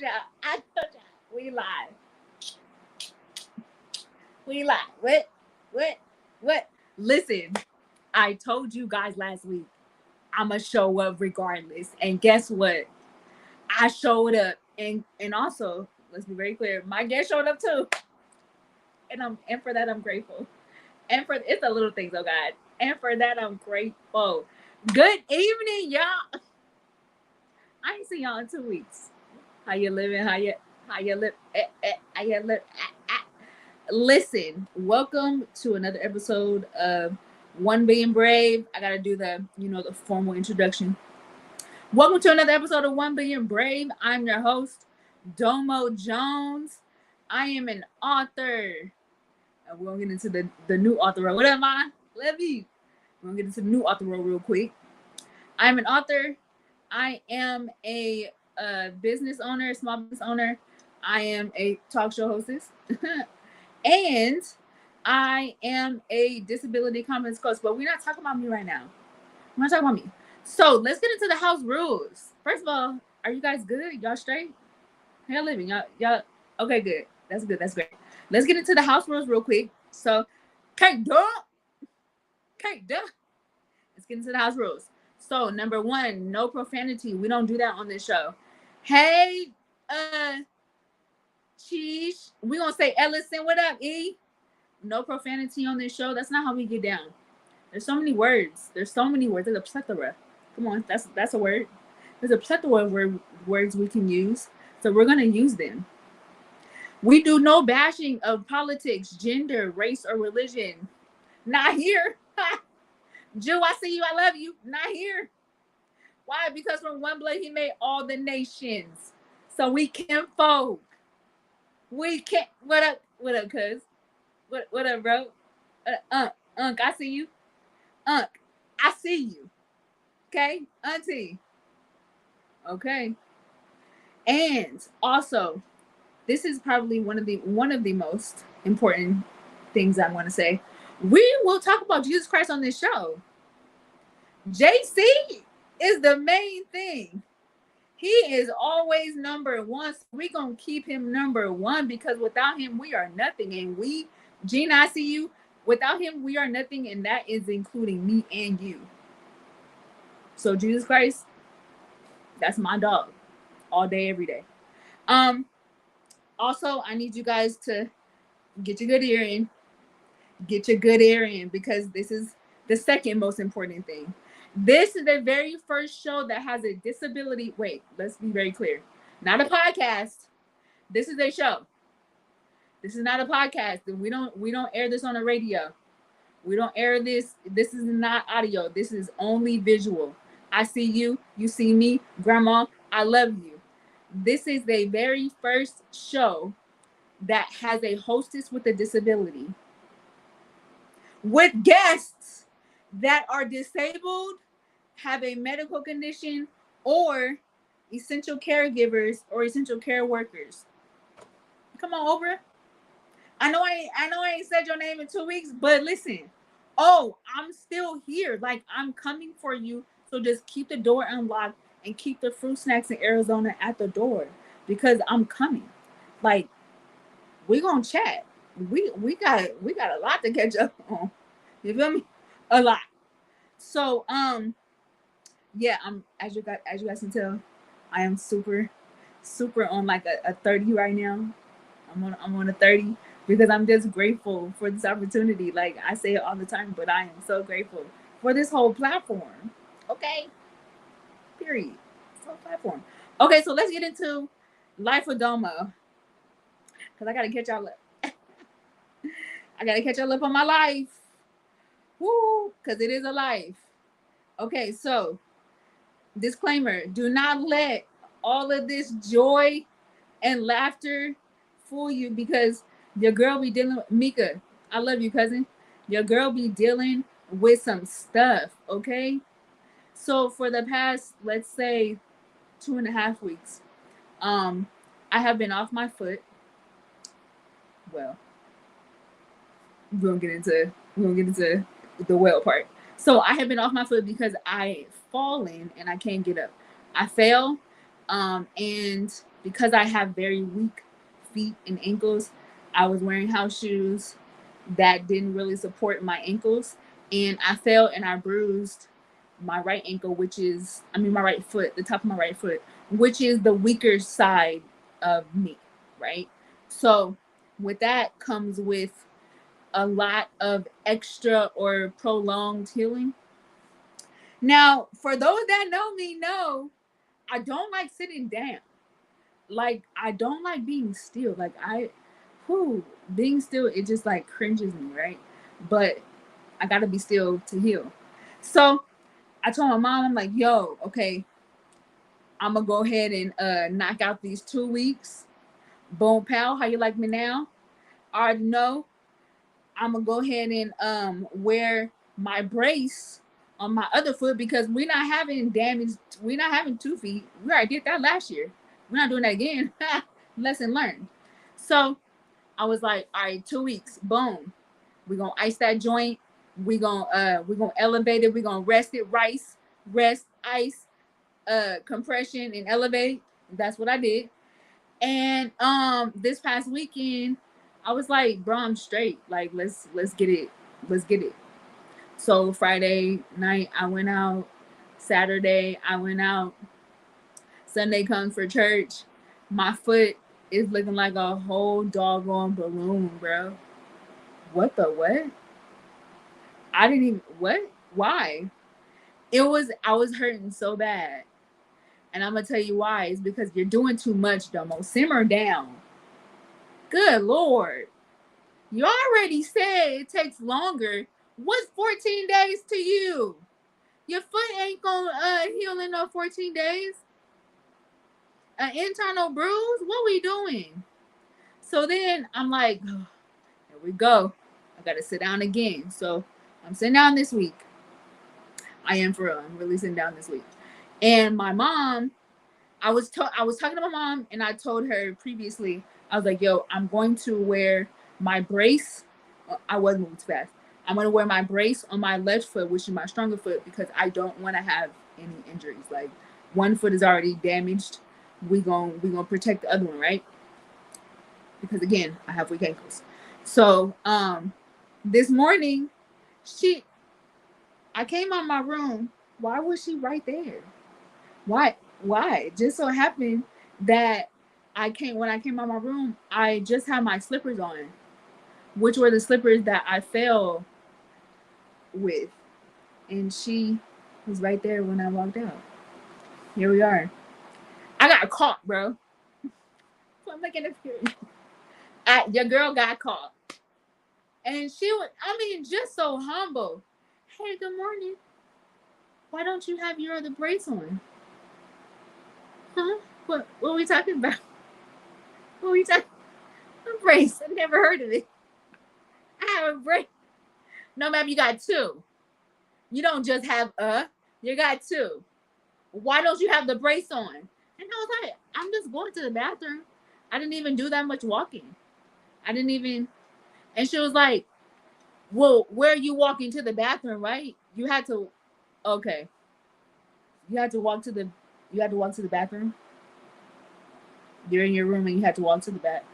y'all. We live. We live. What? Listen, I told you guys last week I'ma show up regardless. And guess what? I showed up. And also, let's be very clear, my guest showed up too. And for that I'm grateful. And for it's the little things, oh God. And for that I'm grateful. Good evening, y'all. I ain't seen y'all in 2 weeks. How you living? How you live? How you live? Listen, welcome to another episode of One Being Brave. I gotta do the formal introduction. Welcome to another episode of One Being Brave. I'm your host, Domo Jones. I am an author. And we're gonna get into the new author role. What am I? Levy. We're gonna get into the new author role real quick. I'm an author. I am a business owner, small business owner. I am a talk show hostess. And I am a disability confidence coach. But we're not talking about me right now. We're not talking about me. So let's get into the house rules. First of all, are you guys good? Y'all straight? How y'all living? Y'all okay, good. That's good. That's great. Let's get into the house rules real quick. So, okay, let's get into the house rules. So, number 1, no profanity. We don't do that on this show. Hey, Cheese. We gonna say Ellison. What up, E? No profanity on this show. That's not how we get down. There's so many words. There's a plethora. Come on, that's a word. There's a plethora of words we can use. So we're gonna use them. We do no bashing of politics, gender, race, or religion. Not here. Jew, I see you. I love you. Not here. Why? Because from one blood he made all the nations. So we can't fold. We can't. What up? What up, cuz? What up, bro? Unc, I see you. Unc, I see you. Okay, Auntie. Okay. And also, this is probably one of the most important things I want to say. We will talk about Jesus Christ on this show. JC is the main thing. He is always number 1. So we're going to keep him number 1 because without him, we are nothing. And Gina, I see you. Without him, we are nothing. And that is including me and you. So Jesus Christ, that's my dog. All day, every day. Also, I need you guys to get your good ear in. Get your good ear in because this is the second most important thing. This is the very first show that has a disability. Wait, let's be very clear. Not a podcast. This is a show. This is not a podcast. We don't air this on the radio. We don't air this. This is not audio. This is only visual. I see you. You see me. Grandma, I love you. This is the very first show that has a hostess with a disability. With guests that are disabled, have a medical condition, or essential caregivers or essential care workers. Come on over. I know I ain't said your name in 2 weeks, but listen. Oh, I'm still here. Like, I'm coming for you. So just keep the door unlocked and keep the fruit snacks in Arizona at the door because I'm coming. Like, we gonna chat. We got a lot to catch up on. You feel me? A lot. So yeah, I'm as you guys can tell, I am super on like a 30 right now. I'm on a 30 because I'm just grateful for this opportunity. Like I say it all the time, but I am so grateful for this whole platform. Okay. Period. This whole platform. Okay, so let's get into Life with Domo. Because I gotta catch y'all up. I gotta catch y'all up on my life. Woo! Because it is a life. Okay, so disclaimer, do not let all of this joy and laughter fool you because your girl be dealing with Mika. I love you, cousin. Your girl be dealing with some stuff, okay? So for the past, let's say, 2.5 weeks, I have been off my foot. Well, we're gonna get into the well part. So I have been off my foot because I fallen and I can't get up. I fell, and because I have very weak feet and ankles, I was wearing house shoes that didn't really support my ankles. And I fell and I bruised my right ankle, my right foot, the top of my right foot, which is the weaker side of me, right? So with that comes with a lot of extra or prolonged healing. Now, for those that know me, know I don't like sitting down. Like, I don't like being still. Like, being still, it just like cringes me, right? But I gotta be still to heal. So I told my mom, I'm like, yo, okay, I'm gonna go ahead and knock out these 2 weeks. Boom, pal, how you like me now? I already know. I'm gonna go ahead and wear my brace on my other foot because we're not having damage. We're not having 2 feet. We already did that last year. We're not doing that again. Lesson learned. So I was like, all right, 2 weeks. Boom. We're gonna ice that joint. We're gonna elevate it. We're gonna rest it. Rest, ice, compression, and elevate. That's what I did. And this past weekend, I was like, bro, I'm straight. Like, let's get it. Let's get it. So Friday night I went out. Saturday I went out. Sunday comes for church. My foot is looking like a whole doggone balloon, bro. What the what? I didn't even what? Why? I was hurting so bad. And I'm gonna tell you why. It's because you're doing too much, Domo. Simmer down. Good Lord. You already said it takes longer. What's 14 days to you? Your foot ain't gonna heal in no 14 days. An internal bruise? What we doing? So then I'm like, oh, here we go. I gotta sit down again. So I'm sitting down this week. I am for real. I'm really sitting down this week. And my mom, I was talking to my mom, and I told her previously, I was like, yo, I'm going to wear my brace. I wasn't moving too fast. I'm going to wear my brace on my left foot, which is my stronger foot, because I don't want to have any injuries. Like, one foot is already damaged. We gonna protect the other one, right? Because again, I have weak ankles. So this morning, I came out my room. Why was she right there? Why? Just so happened that when I came out my room, I just had my slippers on, which were the slippers that I fell with. And she was right there when I walked out. Here we are. I got caught, bro. So I'm looking at your girl got caught. And she was, just so humble. Hey, good morning. Why don't you have your other brace on? Huh? What are we talking about? What are we talking? A brace. I never heard of it. I have a brace. No, ma'am, you got two. You don't just have you got two. Why don't you have the brace on? And I was like, I'm just going to the bathroom. I didn't even do that much walking. I didn't even. And she was like, well, where are you walking to the bathroom, right? You had to, okay. You had to walk to the bathroom. You're in your room and you had to walk to the back.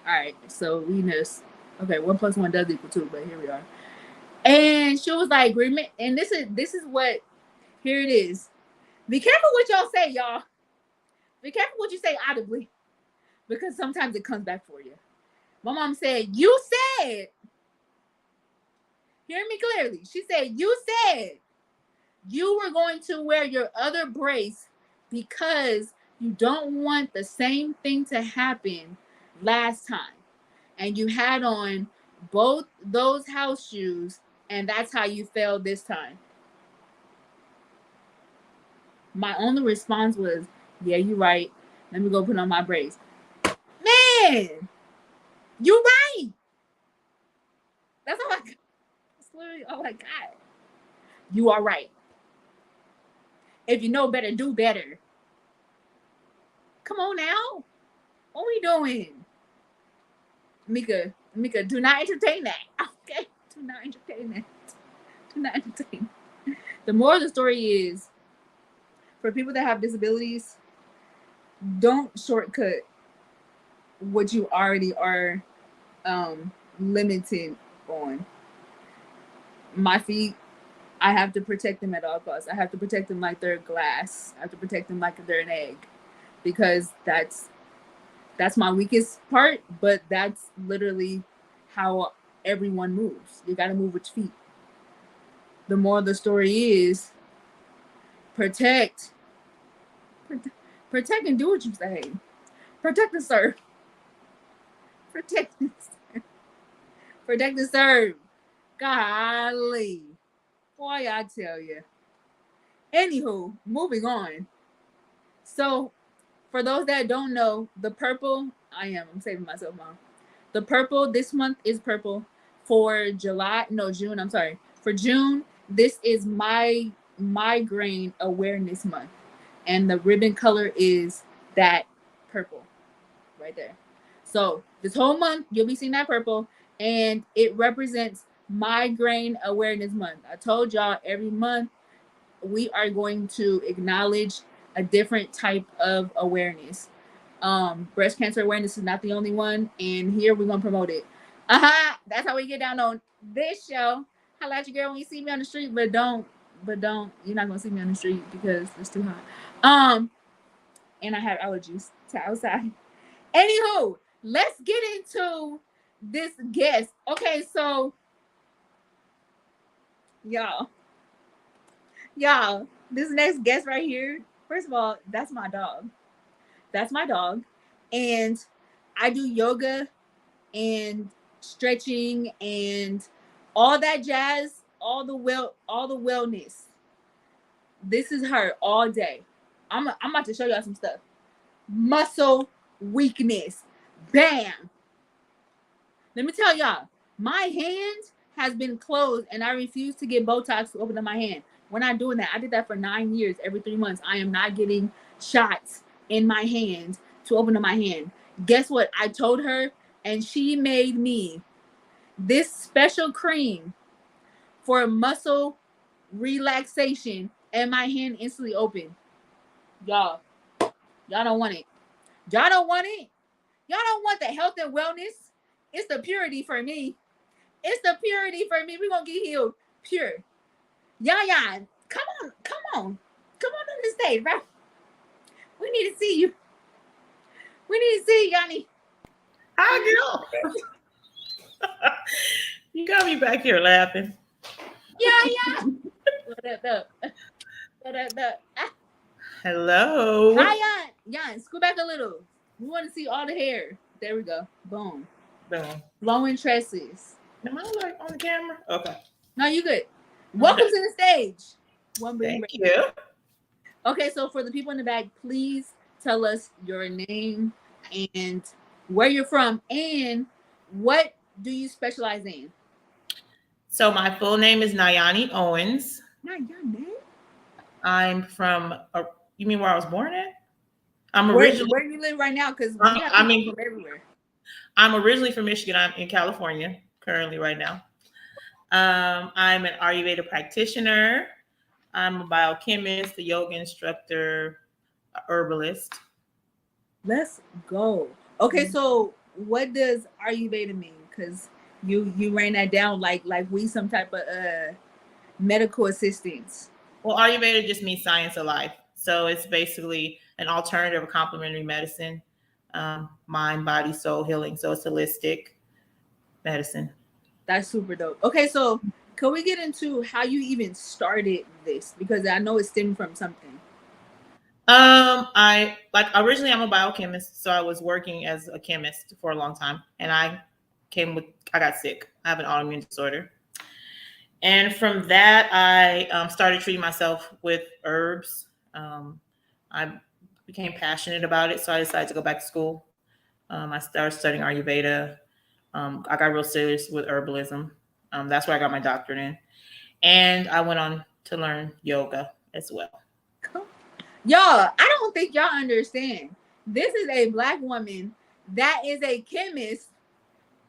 All right, so we missed. Okay, 1 + 1 does equal 2, but here we are. And she was like, and this is what, here it is. Be careful what y'all say, y'all. Be careful what you say audibly, because sometimes it comes back for you. My mom said, you said, hear me clearly. She said, you said you were going to wear your other brace because you don't want the same thing to happen last time. And you had on both those house shoes, and that's how you fell this time. My only response was, yeah, you're right. Let me go put on my brace. Man, you're right. That's all I got. That's literally all I got. You are right. If you know better, do better. Come on now. What are we doing? Mika, do not entertain that. Okay? Do not entertain that. Do not entertain. The moral of the story is, for people that have disabilities, don't shortcut what you already are limited on. My feet, I have to protect them at all costs. I have to protect them like they're glass. I have to protect them like they're an egg, because that's my weakest part. But that's literally how everyone moves. You got to move with your feet. The moral of the story is protect, protect, and do what you say. Protect and serve. Protect and serve. Protect and serve. Golly, boy, I tell you. Anywho, moving on. So, for those that don't know, the purple, I'm saving myself, mom. The purple this month is purple. For July, no, June, I'm sorry. For June, this is my migraine awareness month. And the ribbon color is that purple right there. So, this whole month, you'll be seeing that purple, and it represents migraine awareness month. I told y'all every month we are going to acknowledge a different type of awareness. Breast cancer awareness is not the only one, and here we're gonna promote it. That's how we get down on this show. Holla at your girl when you see me on the street, but don't. You're not gonna see me on the street because it's too hot. And I have allergies to outside. Anywho, let's get into this guest. Okay, so y'all, y'all, this next guest right here. First of all, that's my dog. That's my dog. And I do yoga and stretching and all that jazz, all the wellness. This is her all day. I'm about to show y'all some stuff. Muscle weakness. Bam. Let me tell y'all, my hand has been closed and I refuse to get Botox to open up my hand. We're not doing that. I did that for 9 years, every 3 months. I am not getting shots in my hand to open up my hand. Guess what? I told her, and she made me this special cream for muscle relaxation, and my hand instantly opened. Y'all, y'all don't want it. Y'all don't want it. Y'all don't want the health and wellness. It's the purity for me. It's the purity for me. We're gonna get healed pure. Yeah. Come on, come on. Come on the stage, bro. We need to see you. We need to see you, Yoni. Hi, girl. You got me back here laughing. Yeah. What up? Ah. Hello. Hi, Yan. Scoot back a little. We want to see all the hair. There we go. Boom. Boom. Flowing tresses. Am I like on the camera? Okay. No, you good. Welcome to the stage. One bring Thank you. Okay, so for the people in the back, please tell us your name and where you're from and what do you specialize in? So my full name is Nayani Owens. Not your name. I'm from. You mean where I was born at? I'm Where originally. where you live right now? Because we got I people mean, from everywhere. I'm originally from Michigan. I'm in California currently right now. I'm an Ayurveda practitioner. I'm a biochemist, a yoga instructor, a herbalist. Let's go. Okay, so what does Ayurveda mean? Because you ran that down like we some type of medical assistance. Well, Ayurveda just means science of life. So it's basically an alternative or complementary medicine, mind, body, soul healing. So it's holistic medicine. That's super dope. Okay, so can we get into how you even started this? Because I know it stemmed from something. I like originally I'm a biochemist, so I was working as a chemist for a long time, and I got sick. I have an autoimmune disorder, and from that I started treating myself with herbs. I became passionate about it, so I decided to go back to school. I started studying Ayurveda. I got real serious with herbalism. That's where I got my doctorate in, and I went on to learn yoga as well. Y'all, I don't think y'all understand. This is a black woman that is a chemist,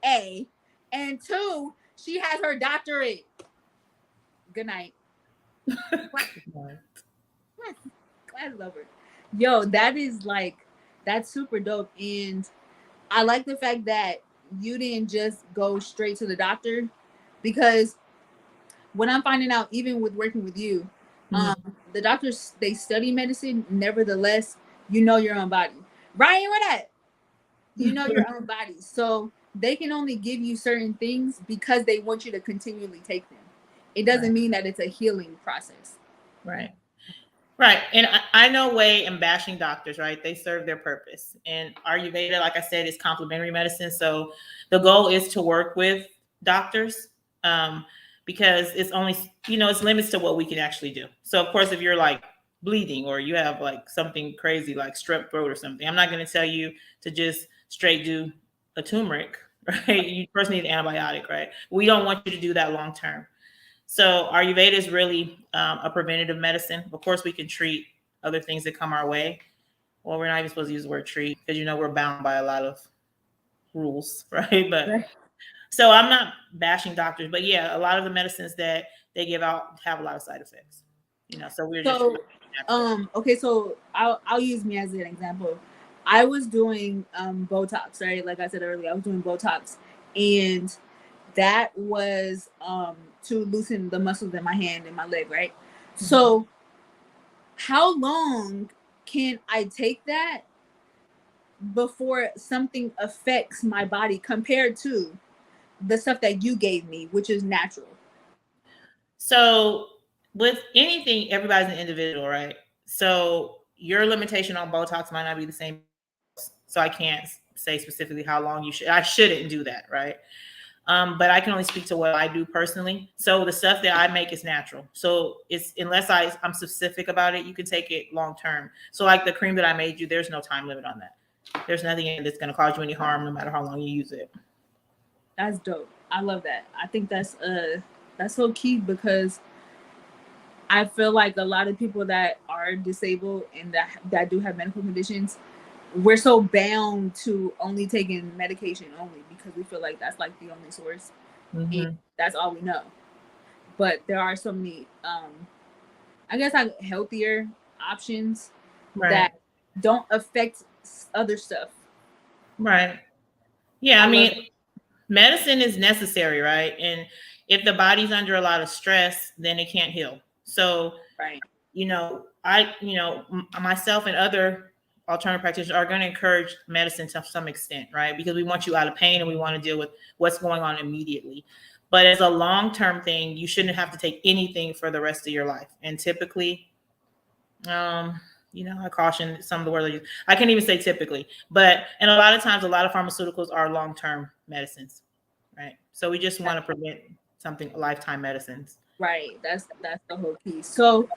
A, and two, she has her doctorate. Good night. Class over. Yo, that is like That's super dope. And I like the fact that you didn't just go straight to the doctor, because what I'm finding out, even with working with you, um, Mhm. the doctors, they study medicine. Nevertheless, you know your own body. Ryan, where that? You know your own body. So they can only give you certain things because they want you to continually take them. It Right. doesn't mean that it's a healing process. Right. Right. And I know way in bashing doctors, right? They serve their purpose. And Ayurveda, like I said, is complementary medicine. So the goal is to work with doctors, um, because it's only, it's limits to what we can actually do. So, of course, if you're like bleeding or you have like something crazy like strep throat or something, I'm not going to tell you to just straight do a turmeric, right? You first need an antibiotic, right? We don't want you to do that long term. So Ayurveda is really a preventative medicine. Of course, we can treat other things that come our way. Well, we're not even supposed to use the word treat because we're bound by a lot of rules, right? But Right. so I'm not bashing doctors, but yeah, a lot of the medicines that they give out have a lot of side effects. So we're just So, really natural. okay, so I'll use me as an example. I was doing Botox, right? Like I said earlier, I was doing Botox, and that was to loosen the muscles in my hand and my leg, right? Mhm. So, how long can I take that before something affects my body compared to the stuff that you gave me, which is natural? So with anything, everybody's an individual, right? So your limitation on Botox might not be the same as somebody else. So I can't say specifically how long you should. I shouldn't do that, right? But I can only speak to what I do personally. So the stuff that I make is natural. So it's unless I'm specific about it, you can take it long term. So like the cream that I made you, there's no time limit on that. There's nothing in it that's going to cause you any harm, no matter how long you use it. That's dope. I love that. I think that's so key, because I feel like a lot of people that are disabled and that do have medical conditions, we're so bound to only taking medication only because we feel like that's like the only source and Hmm. that's all we know. But there are so many, I guess, like healthier options that Right. don't affect other stuff. Right. Yeah. I I love mean, that. medicine is necessary, right? And if the body's under a lot of stress, then it can't heal. So, Right. myself and other alternative practitioners are going to encourage medicine to some extent, right? Because we want you out of pain and we want to deal with what's going on immediately. But as a long term thing, you shouldn't have to take anything for the rest of your life. And typically, I caution some of the words I use. I can't even say typically, but and a lot of times, a lot of pharmaceuticals are long term medicines, right? So we just want to prevent something lifetime medicines. Right. That's the whole key. So,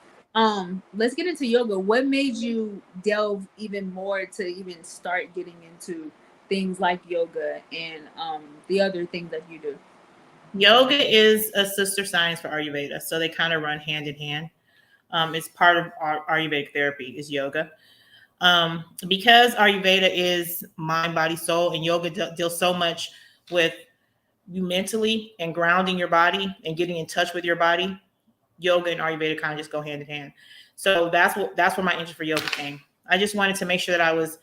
let's get into yoga. What made you delve even more to even start getting into things like yoga and the other things that you do? Yoga is a sister science for Ayurveda, so they kind of run hand in hand. It's part of our Ayurvedic therapy is yoga. Because Ayurveda is mind, body, soul, and yoga deals so much with you mentally and grounding your body and getting in touch with your body. Yoga and Ayurveda kind of just go hand in hand. So that's where my interest for yoga came. I just wanted to make sure that I was,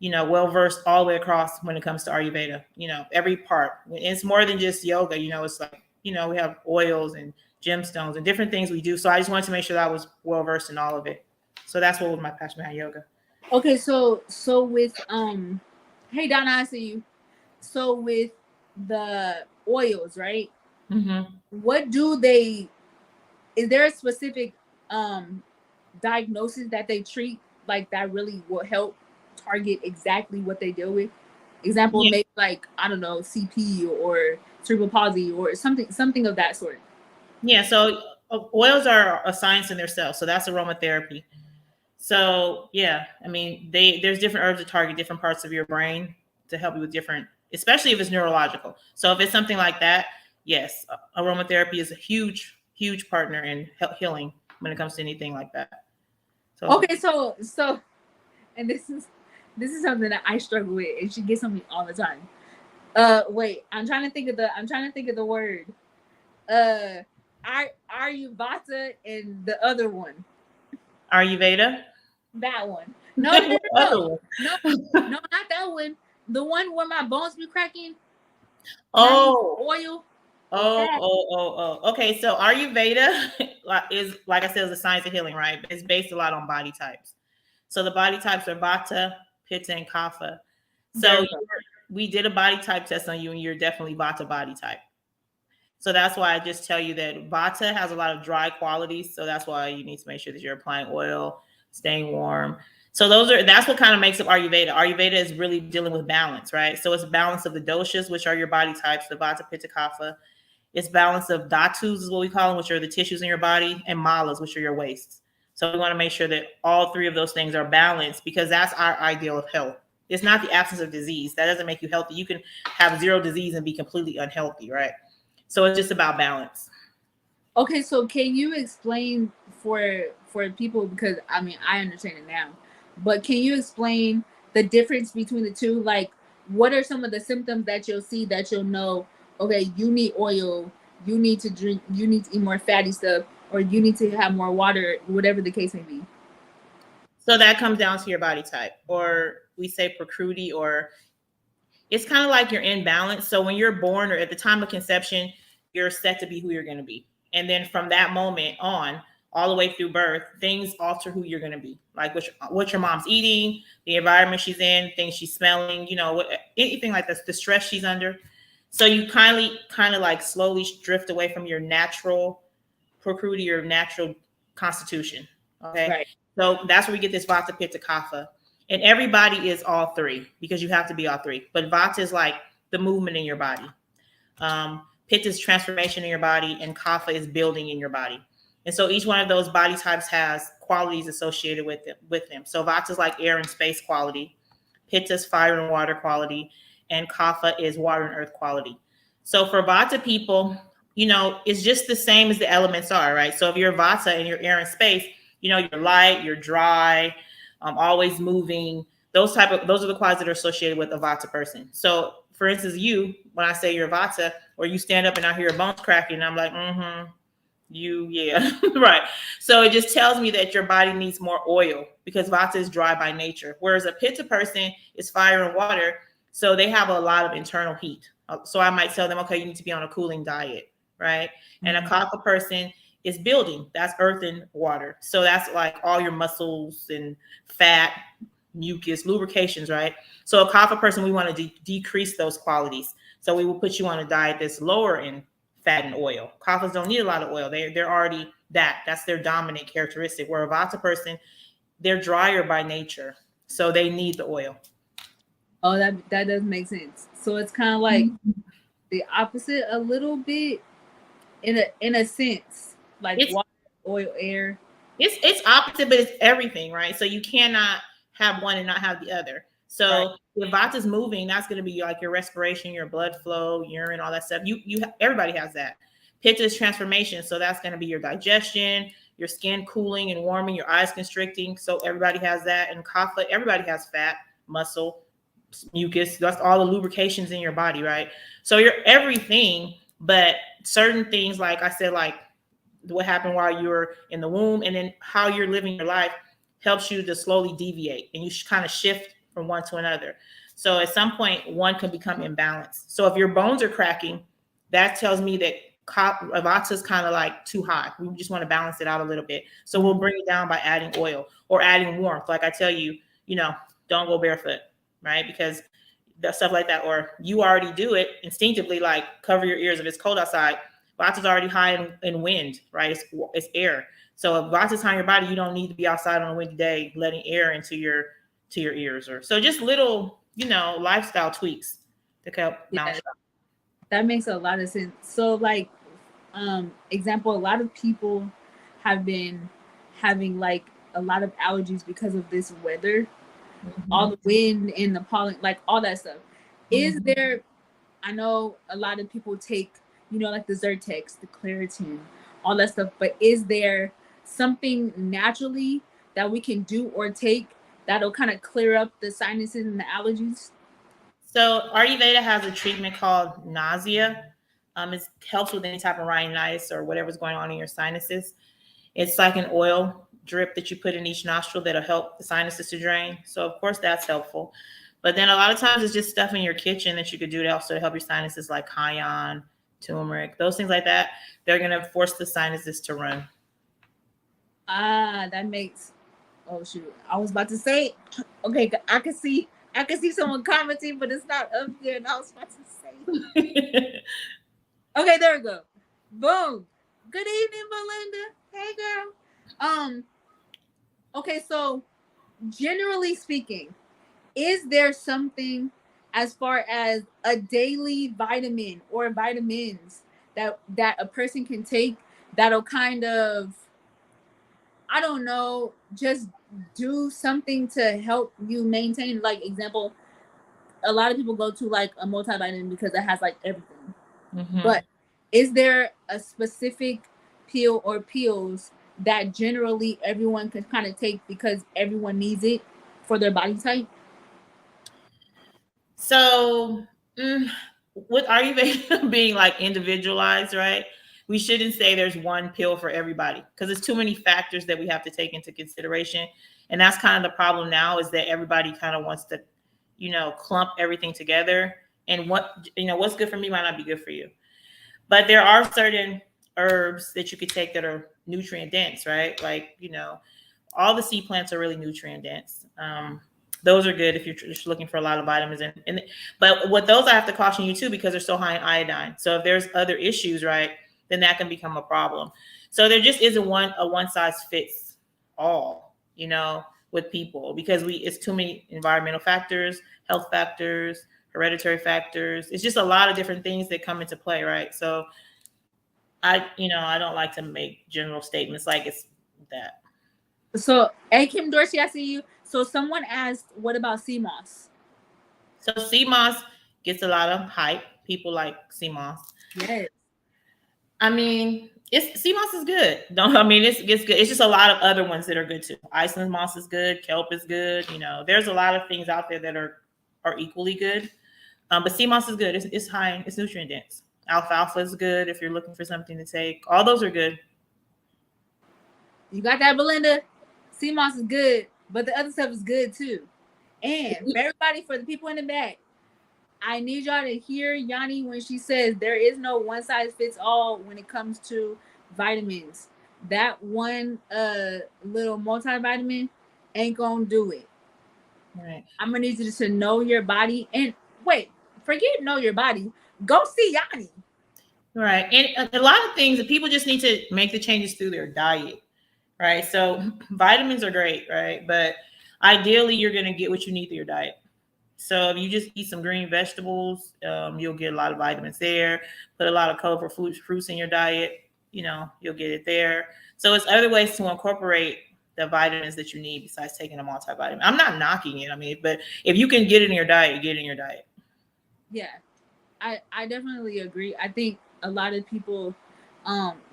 well versed all the way across when it comes to Ayurveda. Every part. It's more than just yoga. It's like we have oils and gemstones and different things we do. So I just wanted to make sure that I was well versed in all of it. So that's what was my passion behind yoga. Okay, so with hey Donna, I see you. So with the oils, right? Mm-hmm. What do they is there a specific um diagnosis that they treat, like that really will help target exactly what they deal with? Example, Yeah, maybe like, I don't know, CP or cerebral palsy or something of that sort. yeah. So oils are a science in themselves. So that's aromatherapy. So yeah, I mean, there's different herbs that target different parts of your brain to help you with different, especially if it's neurological. So if it's something like that, yes, aromatherapy is a huge partner in healing when it comes to anything like that. So Okay, so and this is something that I struggle with, and she gets on me all the time. Wait, I'm trying to think of the word. Uh, are you Vata and the other one? Ayurveda, That one. No, no, no, What no, other one? no, no, not that one. The one where my bones be cracking, and I need Oh, oil or oh, fat. oh, oh, oh. Okay, so Ayurveda is, like I said, is a science of healing, right? It's based a lot on body types. So the body types are Vata, Pitta, and Kapha. There So we go. we did a body type test on you, and you're definitely Vata body type. So that's why I just tell you that Vata has a lot of dry qualities. So that's why you need to make sure that you're applying oil, staying warm. So that's what kind of makes up Ayurveda. Ayurveda is really dealing with balance, right? So it's balance of the doshas, which are your body types, the Vata, Pitta, Kapha. It's balance of dhatus is what we call them, which are the tissues in your body, and malas, which are your wastes. So we want to make sure that all three of those things are balanced because that's our ideal of health. It's not the absence of disease. That doesn't make you healthy. You can have zero disease and be completely unhealthy, right? So it's just about balance. Okay, so can you explain for people, because I mean I understand it now, but can you explain the difference between the two? Like, what are some of the symptoms that you'll see that you'll know? Okay, you need oil. You need to drink. You need to eat more fatty stuff, or you need to have more water. Whatever the case may be. So that comes down to your body type, or we say prakriti, or it's kind of like you're in balance. So when you're born or at the time of conception, you're set to be who you're going to be. And then from that moment on, all the way through birth, things alter who you're going to be. Like what your mom's eating, the environment she's in, things she's smelling, anything like this, the stress she's under. So you kind of like slowly drift away from your natural prakriti, your natural constitution. Okay. Right. So that's where we get this vata, pitta, kapha. And everybody is all three because you have to be all three. But vata is like the movement in your body. Pitta is transformation in your body, and kapha is building in your body. And so each one of those body types has qualities associated with them. So vata is like air and space quality. Pitta is fire and water quality, and kapha is water and earth quality. So for vata people, it's just the same as the elements are, right? So if you're vata and you're air and space, you're light, you're dry, always moving. Those are the qualities that are associated with a vata person. So for instance, when I say you're vata, or you stand up and I hear your bones cracking, I'm like, yeah, right. So it just tells me that your body needs more oil because vata is dry by nature, whereas a pitta person is fire and water, so they have a lot of internal heat. So I might tell them, okay, you need to be on a cooling diet, right? And a Mhm. kapha person is building. That's earth and water. So that's like all your muscles and fat, mucus, lubrications, right? So a kapha person, we want to decrease those qualities. So we will put you on a diet that's lower in fat and oil. Kaphas don't need a lot of oil. They're already that. That's their dominant characteristic. Where a vata person, they're drier by nature, so they need the oil. Oh, that does make sense. So it's kind of like the opposite a little bit in a sense, like It's water, oil, air. it's opposite, but it's everything, right? So you cannot have one and not have the other. Right. So if vata's moving, that's going to be like your respiration, your blood flow, urine, all that stuff. Everybody has that. Pitta is transformation, so that's going to be your digestion, your skin cooling and warming, your eyes constricting. So everybody has that. And kapha, everybody has fat, muscle, mucus. That's all the lubrications in your body, right? So you're everything, but certain things, like I said, like what happened while you were in the womb, and then how you're living your life helps you to slowly deviate, and you kind of shift from one to another. So at some point, one can become imbalanced. So if your bones are cracking, that tells me that Vata is kind of like too high. We just want to balance it out a little bit. So we'll bring it down by adding oil or adding warmth. Like I tell you, don't go barefoot, right? Because the stuff like that, or you already do it instinctively, like cover your ears if it's cold outside. Vata's already high in wind, right? It's air. So if Vata's high in your body, you don't need to be outside on a windy day letting air into your ears, or so just little, lifestyle tweaks to help Yeah, balance you. that makes a lot of sense. So like, example, a lot of people have been having like a lot of allergies because of this weather, all Mhm. the wind and the pollen, like all that stuff. Is Mhm. there, I know a lot of people take, like the Zyrtex, the Claritin, all that stuff, but is there something naturally that we can do or take that'll kind of clear up the sinuses and the allergies? So Ayurveda has a treatment called nausea. It helps with any type of rhinitis or whatever's going on in your sinuses. It's like an oil. drip that you put in each nostril that'll help the sinuses to drain. So of course that's helpful. But then a lot of times it's just stuff in your kitchen that you could do to also help your sinuses, like cayenne, turmeric, those things like that. They're gonna force the sinuses to run. Ah, that makes. Oh shoot! I was about to say. Okay, I can see someone commenting, but it's not up there, and I was about to say. Okay, there we go. Boom. Good evening, Belinda. Hey, girl. Okay, so generally speaking, is there something as far as a daily vitamin or vitamins that a person can take that'll kind of, I don't know, just do something to help you maintain, like example, a lot of people go to like a multivitamin because it has like everything. Mm-hmm. But is there a specific pill or pills that generally everyone can kind of take because everyone needs it for their body type? So, what are you being like individualized, right? We shouldn't say there's one pill for everybody because there's too many factors that we have to take into consideration. And that's kind of the problem now is that everybody kind of wants to, clump everything together. And what's good for me might not be good for you. But there are certain herbs that you could take that are nutrient dense, right? Like, all the sea plants are really nutrient dense. Those are good if you're just looking for a lot of vitamins. But what those I have to caution you too because they're so high in iodine. So if there's other issues, right, then that can become a problem. So there just isn't one size fits all, with people because it's too many environmental factors, health factors, hereditary factors. It's just a lot of different things that come into play, right? So I don't like to make general statements like it's that. So, hey, Kim Dorsey, I see you. So, someone asked, what about sea moss? So sea moss gets a lot of hype. People like sea moss. Yes. I mean, it's sea moss is good. Don't I mean it's good. It's just a lot of other ones that are good too. Iceland moss is good. Kelp is good. There's a lot of things out there that are equally good. But sea moss is good. It's high. It's nutrient dense. Alfalfa is good if you're looking for something to take. All those are good. You got that, Belinda? Sea moss is good, but the other stuff is good too. And for everybody, for the people in the back, I need y'all to hear Yoni when she says there is no one size fits all when it comes to vitamins. That one little multivitamin ain't gonna do it. Right. I'm gonna need you to know your body and wait, forget know your body. Go see Yanni. Right. And a lot of things that people just need to make the changes through their diet. Right. So vitamins are great, right? But ideally you're gonna get what you need through your diet. So if you just eat some green vegetables, you'll get a lot of vitamins there. Put a lot of colorful fruits in your diet, you'll get it there. So it's other ways to incorporate the vitamins that you need besides taking a multivitamin. I'm not knocking it. I mean, but if you can get it in your diet, get it in your diet. Yeah, I definitely agree. I think a lot of people,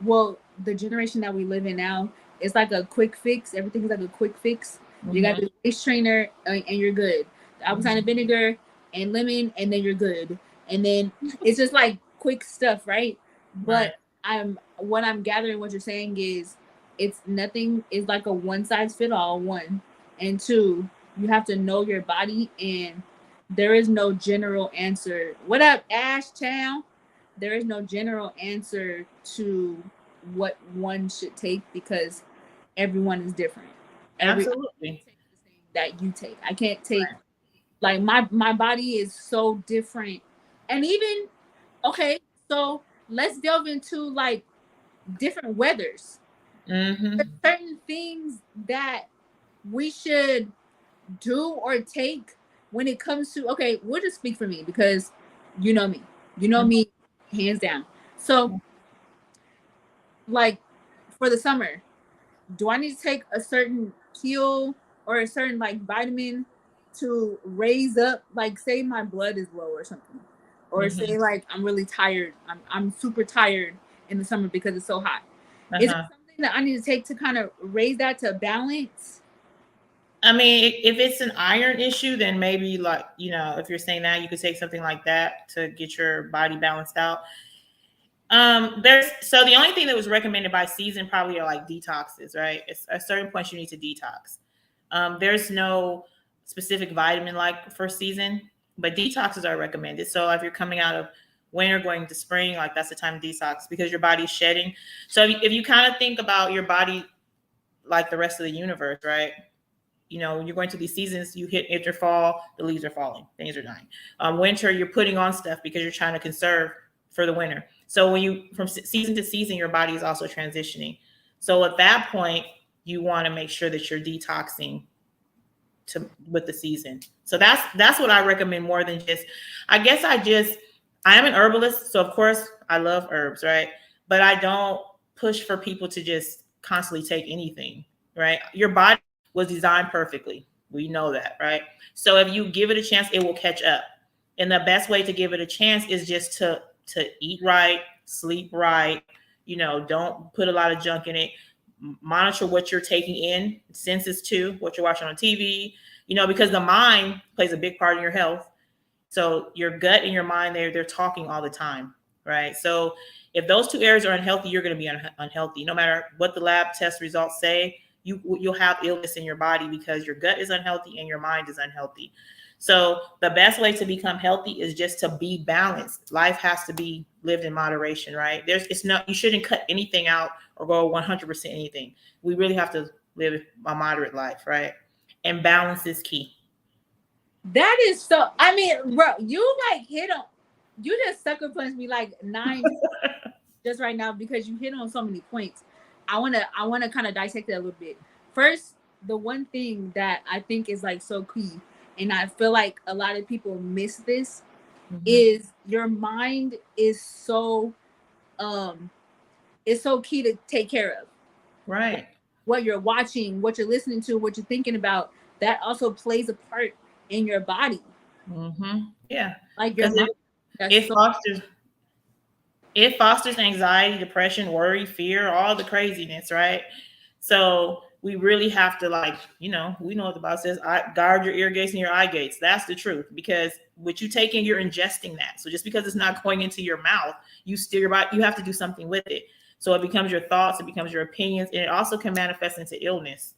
well, the generation that we live in now, it's like a quick fix. Everything's like a quick fix. You got Mm-hmm. the face trainer and you're good. The apple cider Mm-hmm. vinegar and lemon, and then you're good. And then it's just like quick stuff, right? Right. But I'm gathering what you're saying is it's nothing is like a one size fit all, one. And two, you have to know your body, and there is no general answer. What up, Ashtown? There is no general answer to what one should take because everyone is different. I Absolutely. can't take the same that you take. I can't take, like, my body is so different. And even, okay, so let's delve into like different weathers. There's Mm-hmm. certain things that we should do or take when it comes to, okay, we'll just speak for me because you know me. You know me hands down. So like for the summer, do I need to take a certain pill or a certain like vitamin to raise up, like say my blood is low or something? Or Mm-hmm. say like I'm really tired. I'm super tired in the summer because it's so hot. Is it Uh-huh. something that I need to take to kind of raise that to balance? I mean, if it's an iron issue, then maybe if you're saying that, you could take something like that to get your body balanced out. There's so the only thing that was recommended by season probably are like detoxes, right? It's at certain points you need to detox. There's no specific vitamin like for season, but detoxes are recommended. So if you're coming out of winter going to spring, like that's the time to detox because your body's shedding. So if you kind of think about your body like the rest of the universe, right? You're going to these seasons, you hit enter fall, the leaves are falling, things are dying. Winter, you're putting on stuff because you're trying to conserve for the winter. So when you from season to season, your body is also transitioning. So at that point, you want to make sure that you're detoxing to with the season. So that's what I recommend more than just. I guess I am an herbalist, so of course I love herbs, right? But I don't push for people to just constantly take anything, right? Your body was designed perfectly. We know that, right? So if you give it a chance, it will catch up. And the best way to give it a chance is just to eat right, sleep right, don't put a lot of junk in it. Monitor what you're taking in, senses too, what you're watching on TV, because the mind plays a big part in your health. So your gut and your mind, they're talking all the time, right? So if those two areas are unhealthy, you're going to be unhealthy. No matter what the lab test results say, you'll have illness in your body because your gut is unhealthy and your mind is unhealthy. So the best way to become healthy is just to be balanced. Life has to be lived in moderation, right? You shouldn't cut anything out or go 100% anything. We really have to live a moderate life, right? And balance is key. That is so. I mean, bro, you like hit on. You just sucker punched me like nine just right now because you hit on so many points. I wanna kind of dissect it a little bit. First, the one thing that I think is like so key, and I feel like a lot of people miss this, Mm-hmm. is your mind um is so key to take care of. Right. What you're watching, what you're listening to, what you're thinking about, that also plays a part in your body. Mm-hmm. Yeah, Like your because mind. That's it so fosters it fosters anxiety, depression, worry, fear, all the craziness, right? So we really have to we know what the Bible says, guard your ear gates and your eye gates. That's the truth. Because what you take in, you're ingesting that. So just because it's not going into your mouth, you steer your body, you have to do something with it. So it becomes your thoughts, it becomes your opinions, and it also can manifest into illness.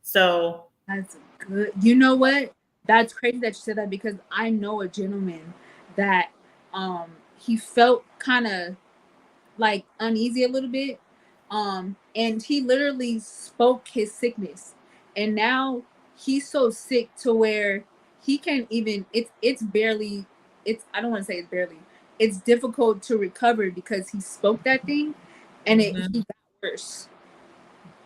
So that's good. You know what? That's crazy that you said that because I know a gentleman that he felt kind of like uneasy a little bit. And he literally spoke his sickness. And now he's so sick to where he can't even it's barely it's I don't want to say it's barely. It's difficult to recover because he spoke that thing and he mhm. got worse.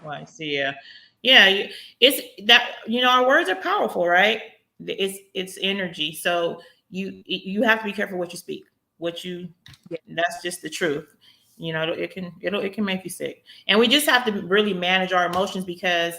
Well, I see. Yeah, yeah. It's that our words are powerful, right? It's energy. So you have to be careful what you speak. What you Yeah. That's just the truth. It can make you sick, and we just have to really manage our emotions because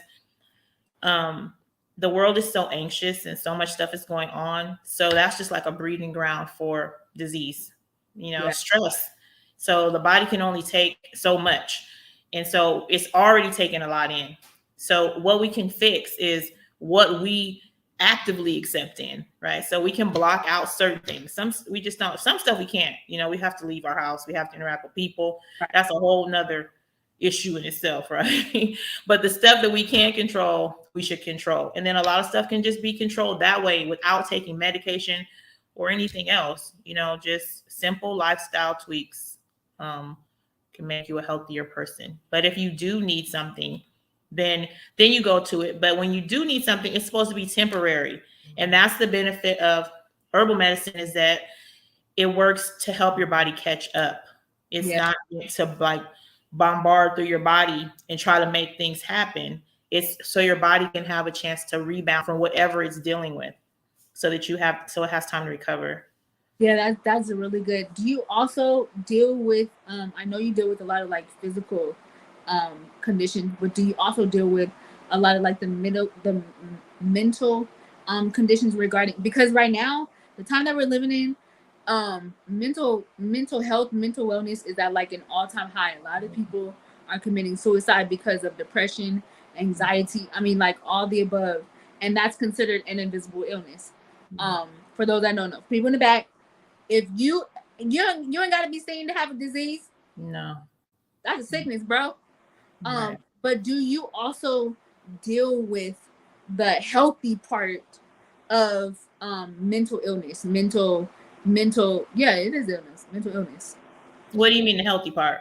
um the world is so anxious and so much stuff is going on. So that's just like a breeding ground for disease, Yeah. stress. So the body can only take so much. And so it's already taken a lot in. So what we can fix is what we actively accept in, right? So we can block out certain things. Some we just don't, some stuff we can't, we have to leave our house. We have to interact with people. Right. That's a whole nother issue in itself, right? But the stuff that we can't control, we should control. And then a lot of stuff can just be controlled that way without taking medication or anything else. Just simple lifestyle tweaks um, can make you a healthier person. But if you do need something, then you go to it. But when you do need something, it's supposed to be temporary. And that's the benefit of herbal medicine is that it works to help your body catch up. It's Yeah. not meant to like bombard through your body and try to make things happen. It's so your body can have a chance to rebound from whatever it's dealing with so it has time to recover. Yeah, that's a really good. Do you also deal with I know you deal with a lot of like physical conditions, but do you also deal with a lot of like the mental conditions regarding because right now, the time that we're living in, mental health, mental wellness is at like an all-time high. A lot of people are committing suicide because of depression, anxiety, I mean like all the above, and that's considered an invisible illness. For those that don't know, people in the back, if you ain't gotta be seen to have a disease. No. That's a sickness, bro. Right. But do you also deal with the healthy part of mental illness, mental yeah, it is illness, mental illness. What do you mean the healthy part?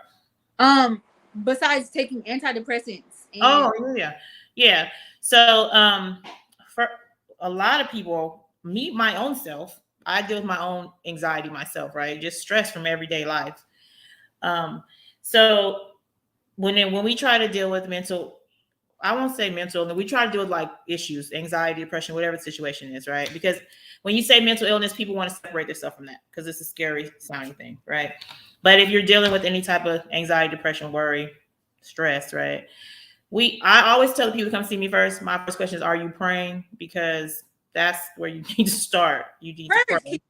Besides taking antidepressants and Oh, yeah. Yeah. So, for a lot of people, me, my own self, I deal with my own anxiety myself, right? Just stress from everyday life. Um, so when we try to deal with mental, I won't say mental, we try to deal with like issues, anxiety, depression, whatever the situation is, right? Because when you say mental illness, people want to separate themselves from that because it's a scary sounding thing, right? But if you're dealing with any type of anxiety, depression, worry, stress, right? I always tell the people to come see me first. My first question is, are you praying? Because that's where you need to start. You need to pray.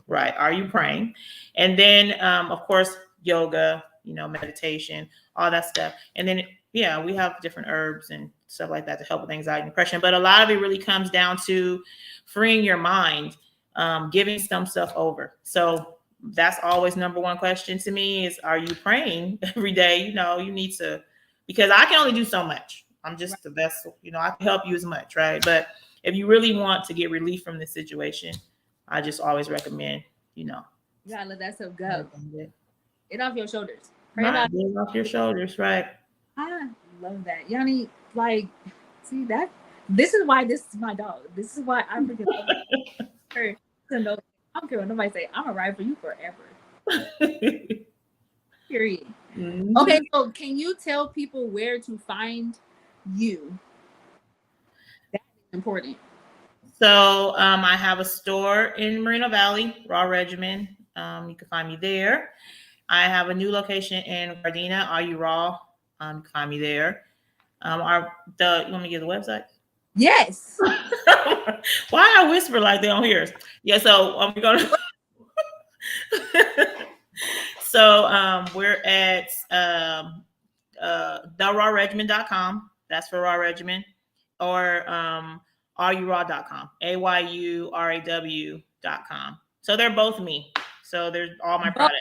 Right. Are you praying? And then, of course, yoga, meditation, all that stuff. And then, yeah, we have different herbs and stuff like that to help with anxiety and depression. But a lot of it really comes down to freeing your mind, giving some stuff over. So that's always number one question to me is, are you praying every day? You need to, because I can only do so much. I'm just the vessel, I can help you as much, right? But if you really want to get relief from this situation, I just always recommend, you gotta let that stuff go. Get off your shoulders. Pray right, get off your shoulders, right? I love that, Yoni. Like, see that? This is why this is my dog. This is why I freaking love her. To know, I don't care what nobody say. I'm gonna ride for you forever. Period. Mm-hmm. Okay, so can you tell people where to find you? That's important. So I have a store in Moreno Valley, Raw Regimen. You can find me there. I have a new location in Gardena. Are You Raw? You can find me there. You want me to give the website? Yes. Why I whisper like they don't hear us? Yeah. So we're gonna. So we're at therawregimen.com. That's for Raw Regimen, or ayuraw.com. AYURAW.com. So they're both me. So there's all my products.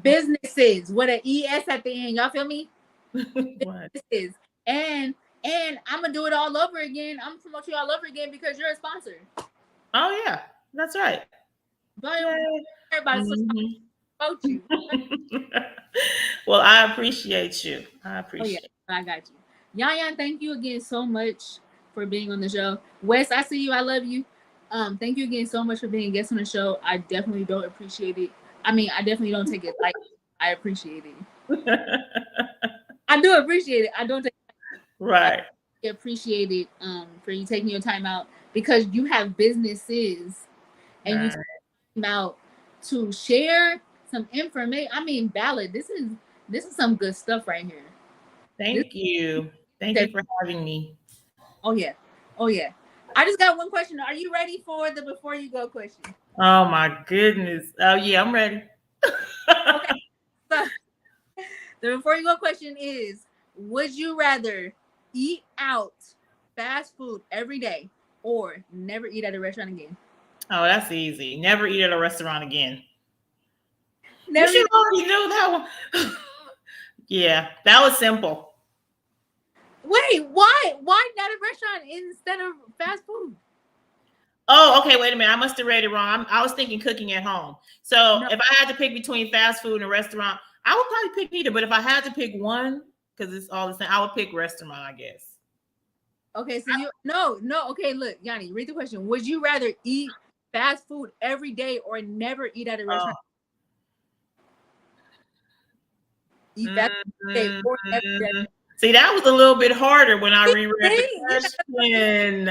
Businesses with an ES at the end. Y'all feel me? Businesses. And I'm gonna do it all over again. I'm gonna promote you all over again because you're a sponsor. Oh yeah, that's right. But everybody promote you. Well, I appreciate you. I got you. Yan, thank you again so much for being on the show. Wes, I see you. I love you. Thank you again so much for being a guest on the show. I definitely don't appreciate it. I mean, I definitely don't take it like I appreciate it. I do appreciate it. I don't take it right. I appreciate it for you taking your time out because you have businesses and you take time out to share some information. I mean, Ballad, this is some good stuff right here. Thank you. Thank you for having me. Oh yeah. I just got one question. Are you ready for the before you go question? Oh my goodness. Oh yeah, I'm ready. Okay. So the before you go question is, would you rather eat out fast food every day or never eat at a restaurant again? Oh, that's easy. Never eat at a restaurant again. You should already know that one. Yeah, that was simple. Wait, why? Why not a restaurant instead of fast food? Oh, okay. Wait a minute. I must have read it wrong. I was thinking cooking at home. So if I had to pick between fast food and a restaurant, I would probably pick either. But if I had to pick one, because it's all the same, I would pick restaurant, I guess. Okay, so no. Okay, look, Yoni, read the question. Would you rather eat fast food every day or never eat at a restaurant? Eat fast food every day or never eat at a See, that was a little bit harder when I reread the question.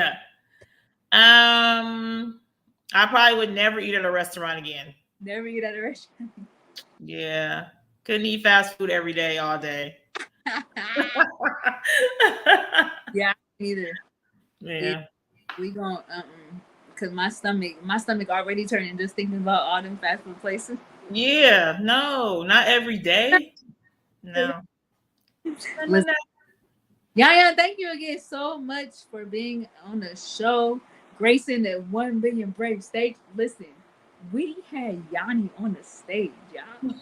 I probably would never eat at a restaurant again. Never eat at a restaurant. Yeah, couldn't eat fast food every day, all day. Yeah, neither. Yeah, we gon' because my stomach already turning just thinking about all them fast food places. Yeah, no, not every day. No. Yeah, thank you again so much for being on the show, gracing the 1 billion brave stage. Listen, we had Yoni on the stage, y'all.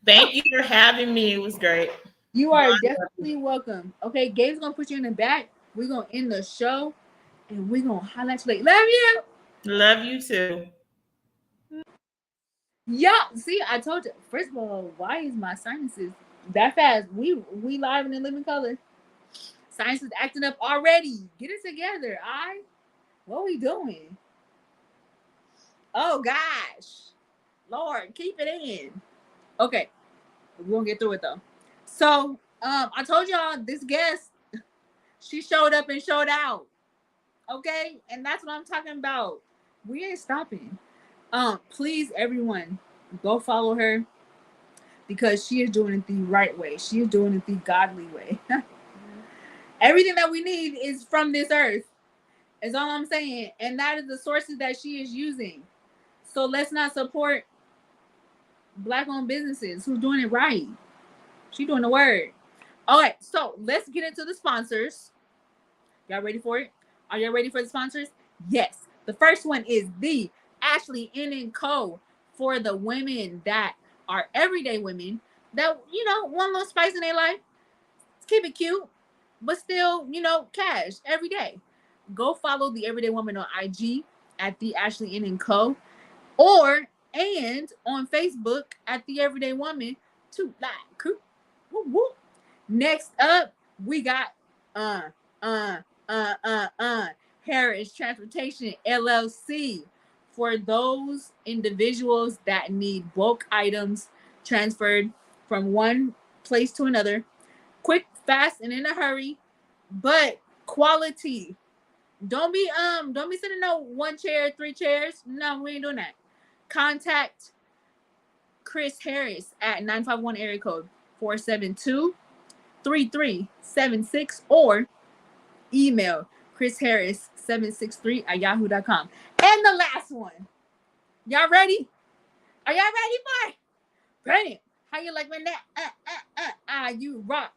Thank you for having me. It was great. You Bye. are definitely welcome. Okay, Gabe's gonna put you in the back. We're gonna end the show and we're gonna highlight you later. Love you. Love you too. Yeah, see, I told you. First of all, why is my sinuses that fast? We live in the living color. Science is acting up already. Get it together. What we doing? Oh gosh, Lord, keep it in. Okay, we're gonna get through it though. So, I told y'all this guest, she showed up and showed out. Okay, and that's what I'm talking about. We ain't stopping. Please, everyone, go follow her because she is doing it the right way. She is doing it the godly way. Everything that we need is from this earth. Is all I'm saying, and that is the sources that she is using. So let's not support black-owned businesses who's doing it right. She doing the word. All right, so let's get into the sponsors. Y'all ready for it? Are y'all ready for the sponsors? Yes. The first one is the Ashley N and Co. for the women that are everyday women that want a little spice in their life. Keep it cute, but still cash every day. Go follow the Everyday Woman on IG at the Ashley N and Co. and on Facebook at the Everyday Woman to like crew. Woo woo. Next up, we got uh uh Harris Transportation LLC for those individuals that need bulk items transferred from one place to another, quick, fast, and in a hurry, but quality. Don't be sitting no one chair, three chairs. No, we ain't doing that. Contact Chris Harris at 951 area code 472-3376 or email chrisharris763 at yahoo.com. And the last one. Y'all ready? Are y'all ready for it? Brilliant. How you like when that you rock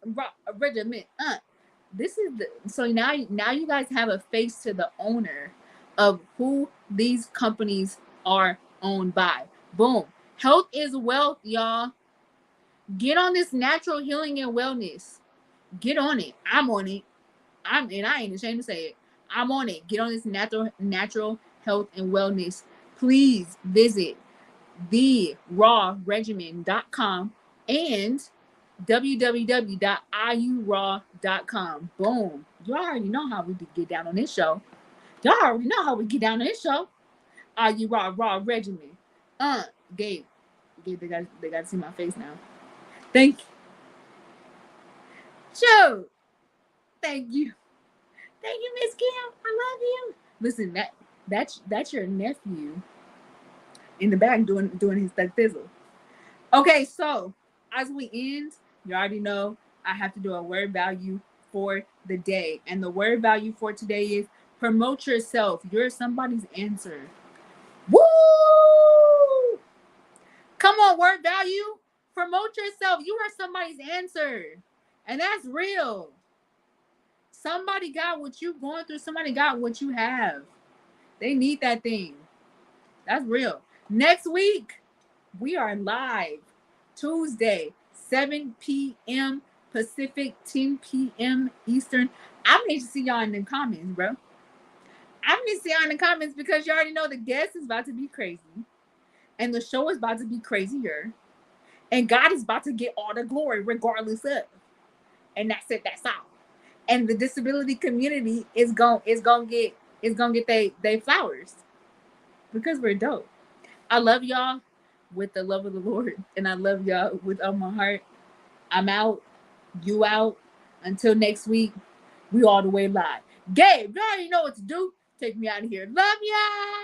regiment this is so now you guys have a face to the owner of who these companies are owned by. Boom. Health is wealth, y'all. Get on this natural healing and wellness. Get on it. I'm on it. I ain't ashamed to say it. I'm on it. Get on this natural health and wellness. Please visit therawregimen.com and www.iuraw.com. Boom. Y'all already know how we get down on this show. Y'all already know how we get down on this show. Are You Raw Regimen. Gabe, they got to see my face now. Thank you. Joe. Thank you. Thank you, Miss Kim. I love you. Listen, that's your nephew in the back doing his thug thizzle. Okay, so as we end, you already know I have to do a word value for the day. And the word value for today is promote yourself. You're somebody's answer. Woo! Come on, word value. Promote yourself. You are somebody's answer. And that's real. Somebody got what you're going through. Somebody got what you have. They need that thing. That's real. Next week, we are live. Tuesday, 7 p.m. Pacific, 10 p.m. Eastern. I need to see y'all in the comments, bro. I need to see y'all in the comments because you already know the guest is about to be crazy. And the show is about to be crazier. And God is about to get all the glory regardless of. And that's it. That's all. And the disability community is gonna get they flowers because we're dope. I love y'all with the love of the Lord, and I love y'all with all my heart. I'm out. You out. Until next week, we all the way live. Gabe, you already know what to do. Take me out of here. Love y'all.